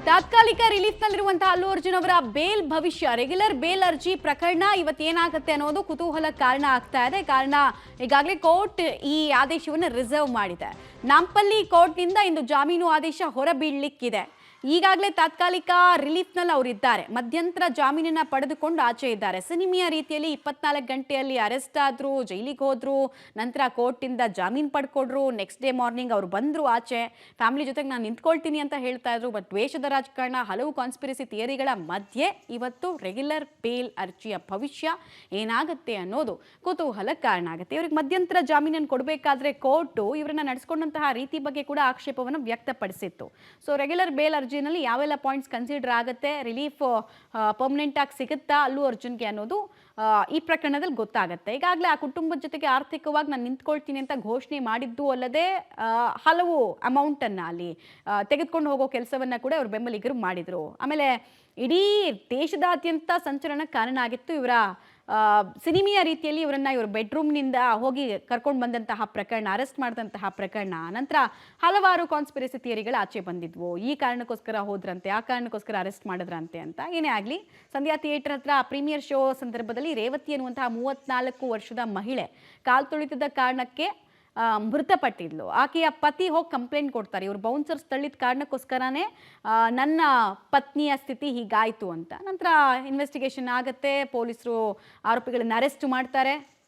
ತಾತ್ಕಾಲಿಕ ರಿಲೀಫ್ನಲ್ಲಿರುವಂತಹ ಅಲ್ಲು ಅರ್ಜುನ್ ಅವರ ಬೇಲ್ ಭವಿಷ್ಯ ರೆಗ್ಯುಲರ್ ಬೇಲ್ ಅರ್ಜಿ ಪ್ರಕರಣ ಇವತ್ತೇನಾಗುತ್ತೆ ಅನ್ನೋದು ಕುತೂಹಲ ಕಾರಣ ಆಗ್ತಾ ಇದೆ. ಕಾರಣ ಈಗಾಗಲೇ ಕೋರ್ಟ್ ಈ ಆದೇಶವನ್ನು ರಿಸರ್ವ್ ಮಾಡಿದೆ. ನಾಂಪಲ್ಲಿ ಕೋರ್ಟ್ನಿಂದ ಇಂದು ಜಾಮೀನು ಆದೇಶ ಹೊರಬೀಳಲಿಕ್ಕಿದೆ. ಈಗಾಗಲೇ ತಾತ್ಕಾಲಿಕ ರಿಲೀಫ್ನಲ್ಲಿ ಅವರಿದ್ದಾರೆ. ಮಧ್ಯಂತರ ಜಾಮೀನನ್ನ ಪಡೆದುಕೊಂಡು ಆಚೆ ಇದ್ದಾರೆ. ಸಿನಿಮಿಯ ರೀತಿಯಲ್ಲಿ 24 ಗಂಟೆಯಲ್ಲಿ ಅರೆಸ್ಟ್ ಆದ್ರು, ಜೈಲಿಗೆ ಹೋದ್ರು, ನಂತರ ಕೋರ್ಟಿಂದ ಜಾಮೀನು ಪಡ್ಕೊಂಡ್ರು. ನೆಕ್ಸ್ಟ್ ಡೇ ಮಾರ್ನಿಂಗ್ ಅವರು ಬಂದ್ರು ಆಚೆ. ಫ್ಯಾಮಿಲಿ ಜೊತೆಗೆ ನಾನು ನಿಂತ್ಕೊಳ್ತೀನಿ ಅಂತ ಹೇಳ್ತಾ ಇದ್ರು. ಬಟ್ ದ್ವೇಷದ ರಾಜಕಾರಣ, ಹಲವು ಕಾನ್ಸ್ಪಿರಸಿ ಥಿಯರಿಗಳ ಮಧ್ಯೆ ಇವತ್ತು ರೆಗ್ಯುಲರ್ ಬೇಲ್ ಅರ್ಜಿಯ ಭವಿಷ್ಯ ಏನಾಗುತ್ತೆ ಅನ್ನೋದು ಕುತೂಹಲ ಕಾರಣ ಆಗುತ್ತೆ. ಇವರಿಗೆ ಮಧ್ಯಂತರ ಜಾಮೀನನ್ನು ಕೊಡಬೇಕಾದ್ರೆ ಕೋರ್ಟು ಇವರನ್ನ ನಡೆಸ್ಕೊಂಡಂತಹ ರೀತಿ ಬಗ್ಗೆ ಕೂಡ ಆಕ್ಷೇಪವನ್ನು ವ್ಯಕ್ತಪಡಿಸಿತ್ತು. ಸೊ ರೆಗ್ಯುಲರ್ ಬೇಲ್ ಅರ್ಜಿನಲ್ಲಿ ಯಾವೆಲ್ಲ ಪಾಯಿಂಟ್ಸ್ ಕನ್ಸಿಡರ್ ಆಗುತ್ತೆ, ರಿಲೀಫ್ ಪರ್ಮನೆಂಟ್ ಆಗಿ ಸಿಗುತ್ತಾ ಅಲ್ಲು ಅರ್ಜುನ್ಗೆ ಅನ್ನೋದು ಈ ಪ್ರಕರಣದಲ್ಲಿ ಗೊತ್ತಾಗುತ್ತೆ. ಈಗಾಗಲೇ ಆ ಕುಟುಂಬದ ಜೊತೆಗೆ ಆರ್ಥಿಕವಾಗಿ ನಾನು ನಿಂತ್ಕೊಳ್ತೀನಿ ಅಂತ ಘೋಷಣೆ ಮಾಡಿದ್ದು ಅಲ್ಲದೆ ಹಲವು ಅಮೌಂಟನ್ನು ಅಲ್ಲಿ ತೆಗೆದುಕೊಂಡು ಹೋಗೋ ಕೆಲಸವನ್ನು ಕೂಡ ಇವರು ಬೆಂಬಲಿಗರು ಮಾಡಿದರು. ಆಮೇಲೆ ಇಡೀ ದೇಶದಾದ್ಯಂತ ಸಂಚಲನ ಕಾರಣ ಆಗಿತ್ತು ಇವರ ಸಿನಿಮಿಯ ರೀತಿಯಲ್ಲಿ ಇವ್ರ ಬೆಡ್ರೂಮ್ನಿಂದ ಹೋಗಿ ಕರ್ಕೊಂಡು ಬಂದಂತಹ ಪ್ರಕರಣ, ಅರೆಸ್ಟ್ ಮಾಡಿದಂತಹ ಪ್ರಕರಣ. ನಂತರ ಹಲವಾರು ಕಾನ್ಸ್ಪಿರಸಿ ಥಿಯರಿಗಳು ಆಚೆ ಬಂದಿದ್ವು. ಈ ಕಾರಣಕ್ಕೋಸ್ಕರ ಹೋದ್ರಂತೆ, ಆ ಕಾರಣಕ್ಕೋಸ್ಕರ ಅರೆಸ್ಟ್ ಮಾಡಿದ್ರಂತೆ ಅಂತ. ಏನೇ ಆಗಲಿ, ಸಂಧ್ಯಾ ಥಿಯೇಟರ್ ಹತ್ರ ಪ್ರೀಮಿಯರ್ ಶೋ ಸಂದರ್ಭದಲ್ಲಿ ರೇವತಿ ಅನ್ನುವಂತಹ 34 ವರ್ಷದ ಮಹಿಳೆ ಕಾಲು ತುಳಿತದ ಕಾರಣಕ್ಕೆ ಮೃತಪಟ್ಟಿದ್ಲು. ಆಕೆಯ ಪತಿ ಹೋಗಿ ಕಂಪ್ಲೇಂಟ್ ಕೊಡ್ತಾರೆ, ಇವರು ಬೌನ್ಸರ್ಸ್ ತಳ್ಳಿದ ಕಾರಣಕ್ಕೋಸ್ಕರನೇ ನನ್ನ ಪತ್ನಿಯ ಸ್ಥಿತಿ ಹೀಗಾಯಿತು ಅಂತ. ನಂತರ ಇನ್ವೆಸ್ಟಿಗೇಷನ್ ಆಗುತ್ತೆ, ಪೊಲೀಸರು ಆರೋಪಿಗಳನ್ನ ಅರೆಸ್ಟ್ ಮಾಡ್ತಾರೆ.